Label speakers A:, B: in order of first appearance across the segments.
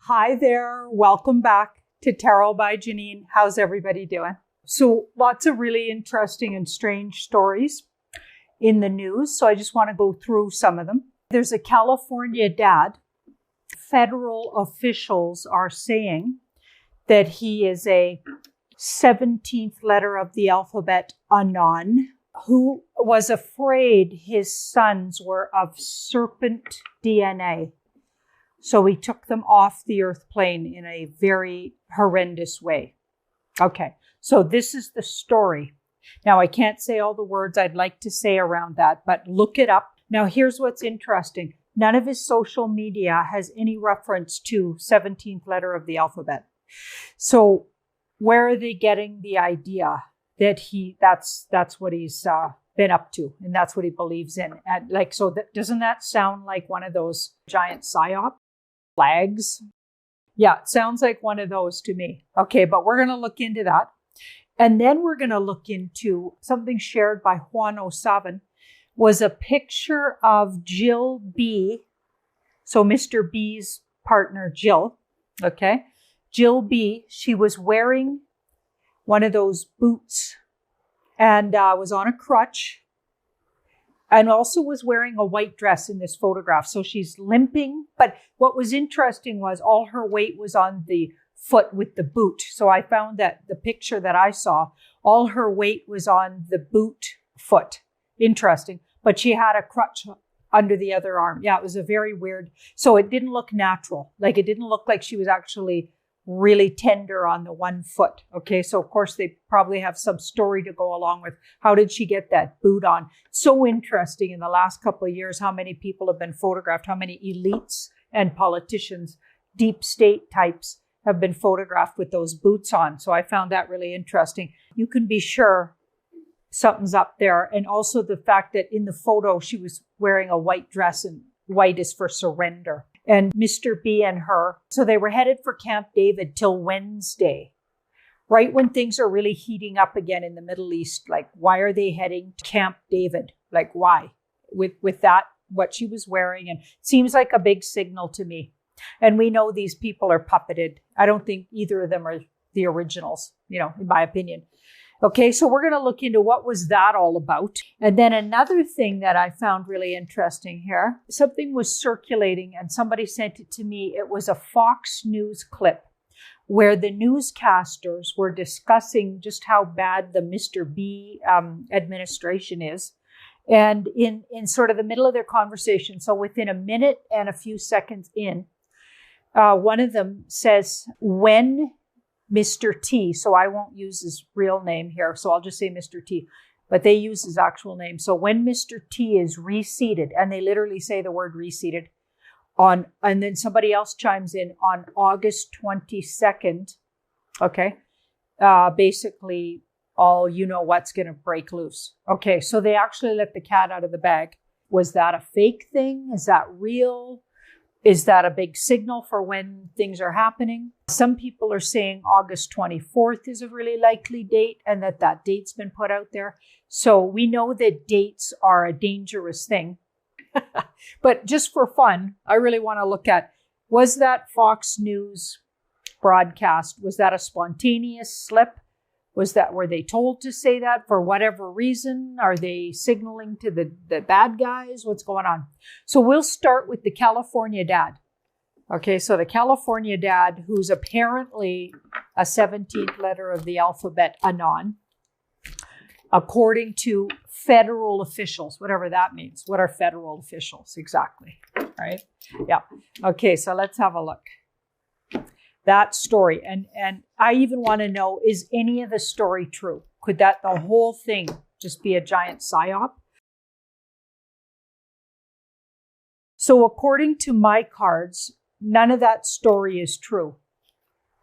A: Hi there. Welcome back to Tarot by Janine. How's everybody doing? So lots of really interesting and strange stories in the news. So I just want to go through some of them. There's a California dad. Federal officials are saying that he is a 17th letter of the alphabet Anon, who was afraid his sons were of serpent DNA. So he took them off the earth plane in a very horrendous way. Okay, so this is the story. Now, I can't say all the words I'd like to say around that, but look it up. Now, here's what's interesting. None of his social media has any reference to 17th letter of the alphabet. So where are they getting the idea that that's what he's been up to, and that's what he believes in? And doesn't that sound like one of those giant psyop flags? Yeah, it sounds like one of those to me. Okay, but we're going to look into that. And then we're going to look into something shared by Juan O'Savan, was a picture of Jill B. So Mr. B's partner, Jill. Okay. Jill B, she was wearing one of those boots and was on a crutch and also was wearing a white dress in this photograph. So she's limping. But what was interesting was all her weight was on the foot with the boot. So I found that the picture that I saw, all her weight was on the boot foot. Interesting. But she had a crutch under the other arm. Yeah, it was a very weird. So it didn't look natural. Like it didn't look like she was actually really tender on the one foot. Okay, so of course they probably have some story to go along with how did she get that boot on. So interesting in the last couple of years how many people have been photographed, how many elites and politicians, deep state types have been photographed with those boots on. So I found that really interesting. You can be sure something's up there. And also the fact that in the photo she was wearing a white dress, and white is for surrender. And Mr. B and her, so they were headed for Camp David till Wednesday, right when things are really heating up again in the Middle East. Like, why are they heading to Camp David? Like, why? With that, what she was wearing, and it seems like a big signal to me. And we know these people are puppeted. I don't think either of them are the originals, in my opinion. Okay, so we're going to look into what was that all about. And then another thing that I found really interesting here, something was circulating and somebody sent it to me. It was a Fox News clip where the newscasters were discussing just how bad the Mr. B administration is. And in sort of the middle of their conversation, so within a minute and a few seconds in, one of them says, when Mr. T, so I won't use his real name here, so I'll just say Mr. T, but they use his actual name. So when Mr. T is reseated, and they literally say the word reseated, and then somebody else chimes in on August 22nd, okay, basically all what's going to break loose. Okay, so they actually let the cat out of the bag. Was that a fake thing? Is that real? Is that a big signal for when things are happening? Some people are saying August 24th is a really likely date and that date's been put out there. So we know that dates are a dangerous thing. But just for fun, I really want to look at, was that Fox News broadcast, was that a spontaneous slip? Were they told to say that for whatever reason? Are they signaling to the bad guys? What's going on? So we'll start with the California dad. Okay, so the California dad, who's apparently a 17th letter of the alphabet Anon, according to federal officials, whatever that means. What are federal officials exactly? Right? Yeah. Okay, so let's have a look. That story. And I even want to know, is any of the story true? Could the whole thing just be a giant psyop? So according to my cards, none of that story is true.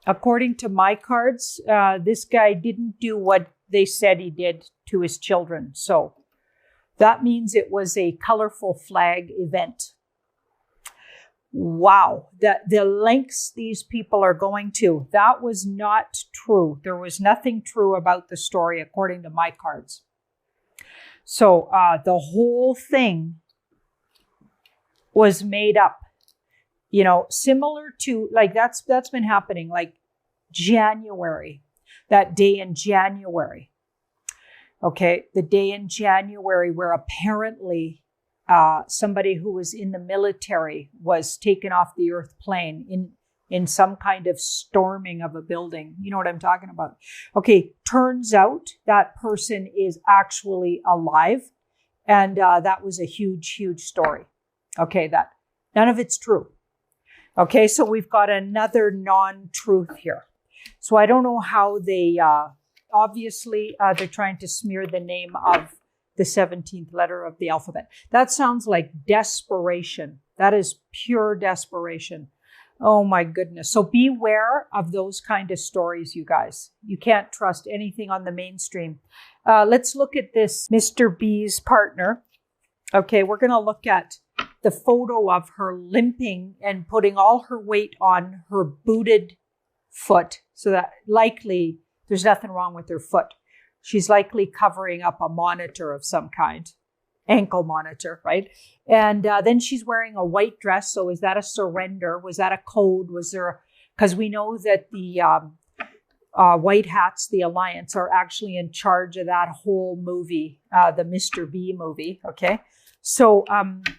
A: According to my cards, this guy didn't do what they said he did to his children. So that means it was a colorful flag event. Wow, the lengths these people are going to, that was not true. There was nothing true about the story according to my cards. So the whole thing was made up. similar to like that's been happening like January, that day in January. Okay, the day in January where apparently somebody who was in the military was taken off the earth plane in some kind of storming of a building. You know what I'm talking about? Okay, turns out that person is actually alive. And that was a huge, huge story. Okay, that none of it's true. Okay, so we've got another non-truth here. So I don't know how they, obviously, they're trying to smear the name of the 17th letter of the alphabet. That sounds like desperation. That is pure desperation. Oh my goodness. So beware of those kind of stories, you guys. You can't trust anything on the mainstream. Let's look at this Mr. B's partner. Okay, we're going to look at the photo of her limping and putting all her weight on her booted foot. So that likely there's nothing wrong with her foot. She's likely covering up a monitor of some kind. Ankle monitor, right? And then she's wearing a white dress. So is that a surrender? Was that a code? Was there, because we know that the White Hats, the Alliance, are actually in charge of that whole movie, the Mr. B movie. Okay. So,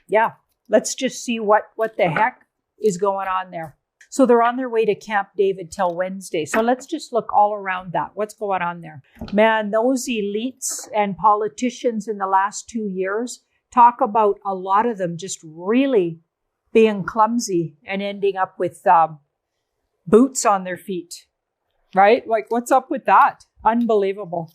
A: yeah, let's just see what the heck is going on there. So they're on their way to Camp David till Wednesday. So let's just look all around that. What's going on there? Man, those elites and politicians in the last 2 years, talk about a lot of them just really being clumsy and ending up with boots on their feet, right? Like, what's up with that? Unbelievable.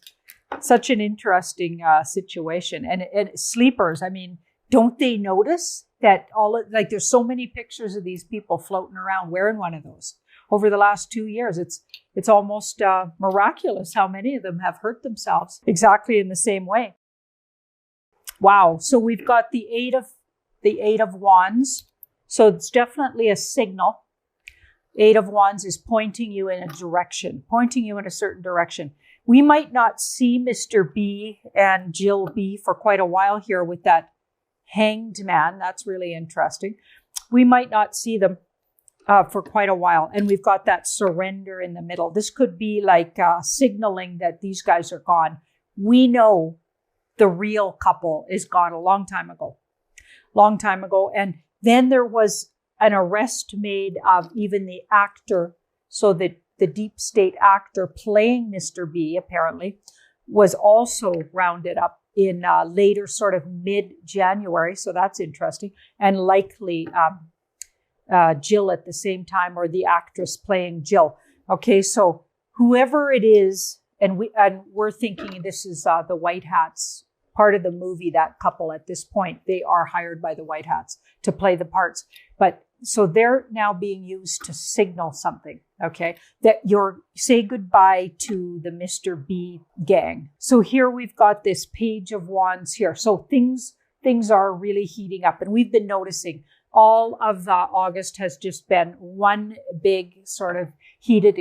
A: Such an interesting situation. And sleepers, I mean, don't they notice that there's so many pictures of these people floating around wearing one of those over the last 2 years. It's almost miraculous how many of them have hurt themselves exactly in the same way. Wow. So we've got the eight of Wands. So it's definitely a signal. Eight of Wands is pointing you in a direction, pointing you in a certain direction. We might not see Mr. B and Jill B for quite a while here with that Hanged Man. That's really interesting. We might not see them for quite a while. And we've got that surrender in the middle. This could be like signaling that these guys are gone. We know the real couple is gone a long time ago. And then there was an arrest made of even the actor. So the deep state actor playing Mr. B apparently was also rounded up in later sort of mid-January. So that's interesting. And likely Jill at the same time, or the actress playing Jill. Okay, so whoever it is, and we're thinking this is the White Hats, part of the movie, that couple at this point, they are hired by the White Hats to play the parts. But so they're now being used to signal something, okay? That say goodbye to the Mr. B gang. So here we've got this Page of Wands here. So things are really heating up. And we've been noticing all of August has just been one big sort of heated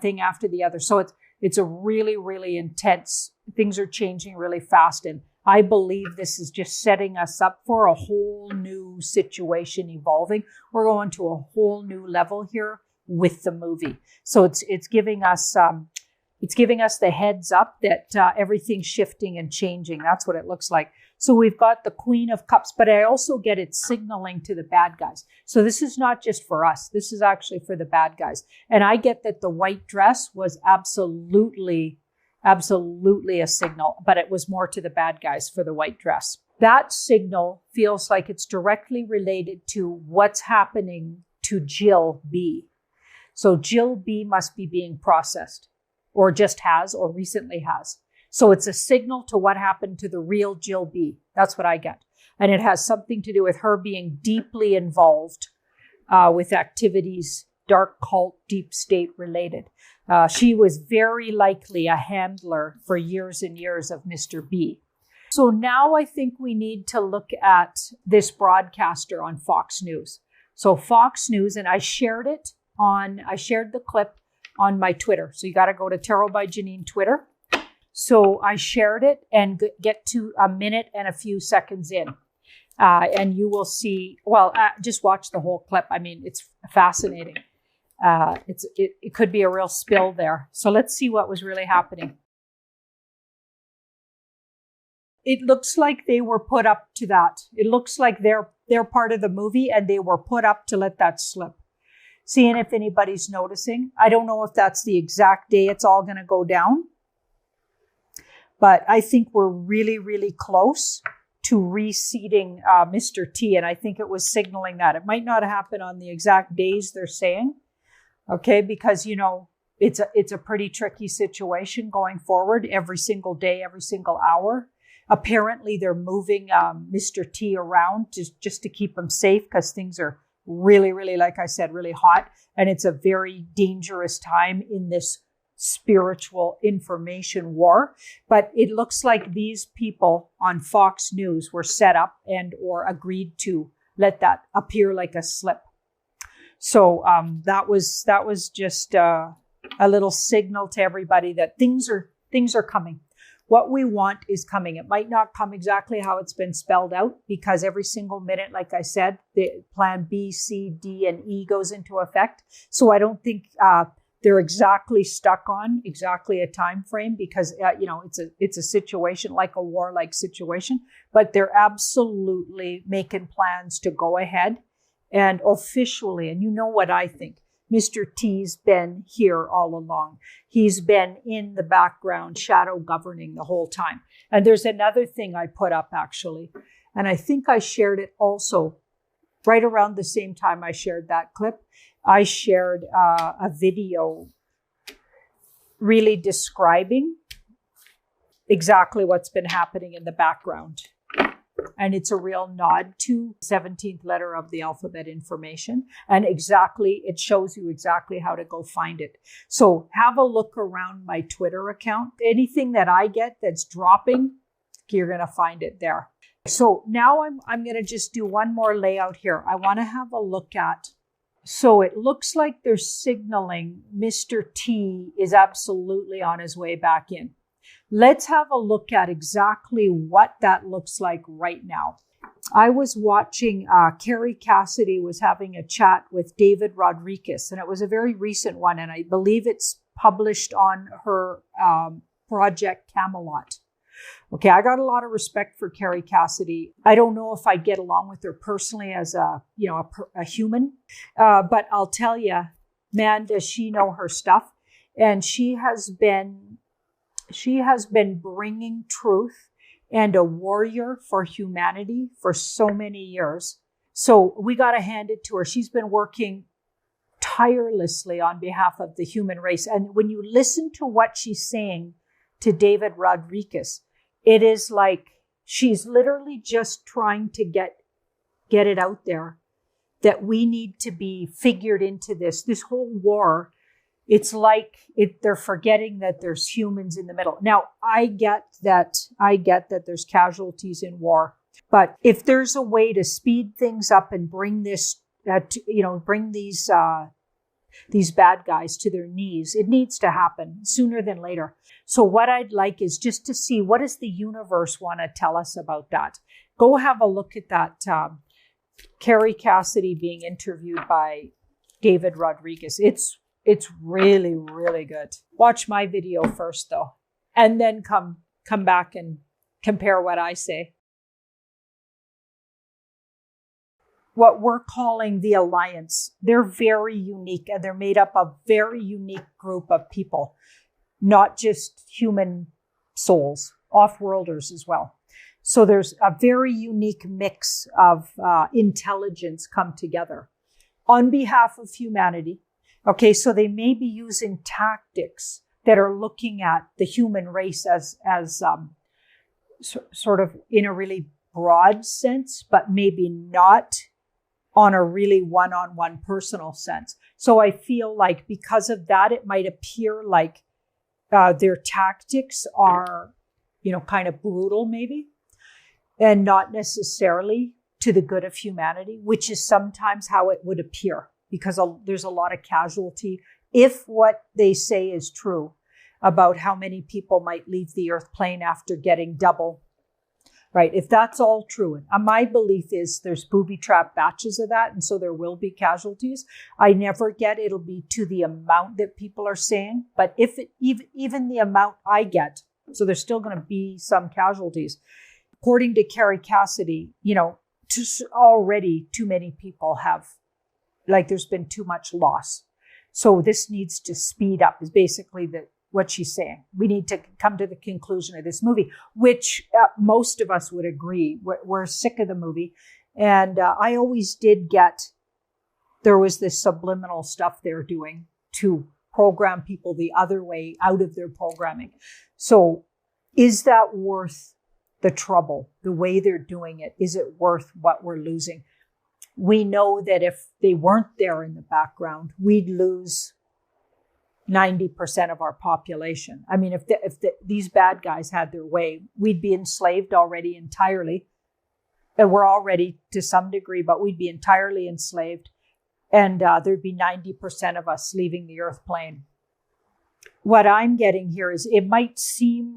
A: thing after the other. So it's a really, really intense, things are changing really fast. And I believe this is just setting us up for a whole new situation evolving. We're going to a whole new level here with the movie. So it's giving us the heads up that everything's shifting and changing. That's what it looks like. So we've got the Queen of Cups, but I also get it signaling to the bad guys. So this is not just for us. This is actually for the bad guys. And I get that the white dress was absolutely a signal, but it was more to the bad guys for the white dress. That signal feels like it's directly related to what's happening to Jill B. So Jill B must be being processed, or just has, or recently has. So it's a signal to what happened to the real Jill B. That's what I get. And it has something to do with her being deeply involved with activities, dark cult, deep state related. She was very likely a handler for years and years of Mr. B. So now I think we need to look at this broadcaster on Fox News. So Fox News, and I shared the clip on my Twitter. So you got to go to Tarot by Janine Twitter. So I shared it and get to a minute and a few seconds in. And you will see, just watch the whole clip. I mean, it's fascinating. It could be a real spill there. So let's see what was really happening. It looks like they were put up to that. It looks like they're part of the movie and they were put up to let that slip. Seeing if anybody's noticing. I don't know if that's the exact day it's all going to go down. But I think we're really, really close to reseating Mr. T. And I think it was signaling that. It might not happen on the exact days they're saying. Okay, because, you know, it's a pretty tricky situation going forward every single day, every single hour. Apparently, they're moving Mr. T around just to keep him safe because things are really, really, like I said, really hot. And it's a very dangerous time in this spiritual information war. But it looks like these people on Fox News were set up and or agreed to let that appear like a slip. So that was just a little signal to everybody that things are coming. What we want is coming. It might not come exactly how it's been spelled out because every single minute, like I said, the plan B, C, D, and E goes into effect. So I don't think they're exactly stuck on exactly a time frame because it's a situation like a war-like situation. But they're absolutely making plans to go ahead and officially. And you know what I think. Mr. T's been here all along. He's been in the background, shadow governing the whole time. And there's another thing I put up actually, and I think I shared it also right around the same time I shared that clip. I shared a video really describing exactly what's been happening in the background. And it's a real nod to 17th letter of the alphabet information. And it shows you exactly how to go find it. So have a look around my Twitter account. Anything that I get that's dropping, you're going to find it there. So now I'm going to just do one more layout here. I want to have a look at. So it looks like they're signaling Mr. T is absolutely on his way back in. Let's have a look at exactly what that looks like right now. I was watching, Carrie Cassidy was having a chat with David Rodriguez, and it was a very recent one, and I believe it's published on her Project Camelot. Okay, I got a lot of respect for Carrie Cassidy. I don't know if I'd get along with her personally as a human, but I'll tell you, man, does she know her stuff. And she has been bringing truth and a warrior for humanity for so many years. So we got to hand it to her. She's been working tirelessly on behalf of the human race. And when you listen to what she's saying to David Rodriguez, it is like she's literally just trying to get it out there that we need to be figured into this whole war. It's like they're forgetting that there's humans in the middle. Now, I get that there's casualties in war, but if there's a way to speed things up and bring this, bring these bad guys to their knees, it needs to happen sooner than later. So what I'd like is just to see, what does the universe want to tell us about that? Go have a look at that. Carrie Cassidy being interviewed by David Rodriguez. It's really, really good. Watch my video first, though, and then come back and compare what I say. What we're calling the Alliance, they're very unique, and they're made up of a very unique group of people, not just human souls, off-worlders as well. So there's a very unique mix of intelligence come together on behalf of humanity. Okay, so they may be using tactics that are looking at the human race as sort of in a really broad sense, but maybe not on a really one-on-one personal sense. So I feel like because of that, it might appear like their tactics are, kind of brutal maybe, and not necessarily to the good of humanity, which is sometimes how it would appear. Because there's a lot of casualty. If what they say is true about how many people might leave the Earth plane after getting double right? If that's all true, and my belief is there's booby trap batches of that, and so there will be casualties. I never get it'll be to the amount that people are saying, but if it, even the amount I get, so there's still going to be some casualties. According to Carrie Cassidy, already too many people have, like there's been too much loss. So this needs to speed up is basically what she's saying. We need to come to the conclusion of this movie, which most of us would agree. We're sick of the movie. And I always did get, there was this subliminal stuff they're doing to program people the other way out of their programming. So is that worth the trouble, the way they're doing it? Is it worth what we're losing? We know that if they weren't there in the background, we'd lose 90% of our population. I mean, if these bad guys had their way, we'd be enslaved already entirely. And we're already to some degree, but we'd be entirely enslaved. And there'd be 90% of us leaving the earth plane. What I'm getting here is it might seem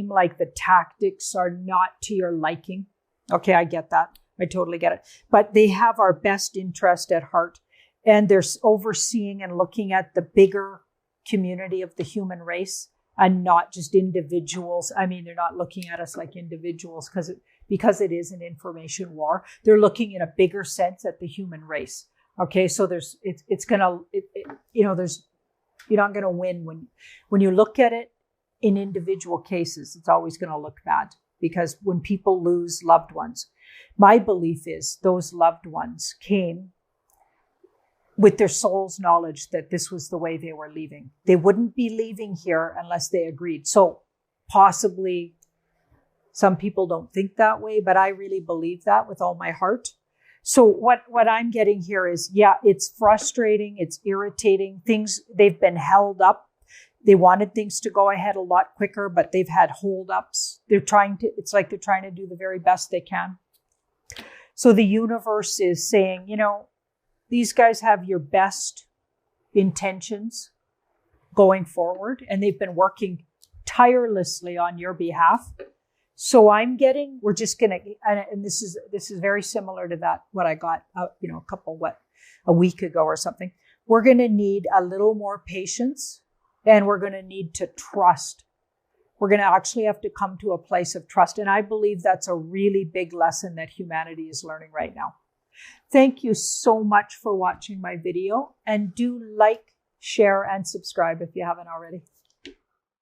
A: like the tactics are not to your liking. Okay, I get that. I totally get it. But they have our best interest at heart. And they're overseeing and looking at the bigger community of the human race and not just individuals. I mean, they're not looking at us like individuals because it is an information war. They're looking in a bigger sense at the human race. Okay, so you're not going to win when you look at it in individual cases. It's always going to look bad because when people lose loved ones, my belief is those loved ones came with their soul's knowledge that this was the way they were leaving. They wouldn't be leaving here unless they agreed. So possibly some people don't think that way, but I really believe that with all my heart. So what I'm getting here is, yeah, it's frustrating. It's irritating. They've been held up. They wanted things to go ahead a lot quicker, but they've had holdups. It's like they're trying to do the very best they can. So the universe is saying, these guys have your best intentions going forward, and they've been working tirelessly on your behalf. So we're just going to, and this is very similar to that, what I got, a week ago or something. We're going to need a little more patience, and we're going to need to trust. We're going to actually have to come to a place of trust. And I believe that's a really big lesson that humanity is learning right now. Thank you so much for watching my video, and do like, share, and subscribe if you haven't already.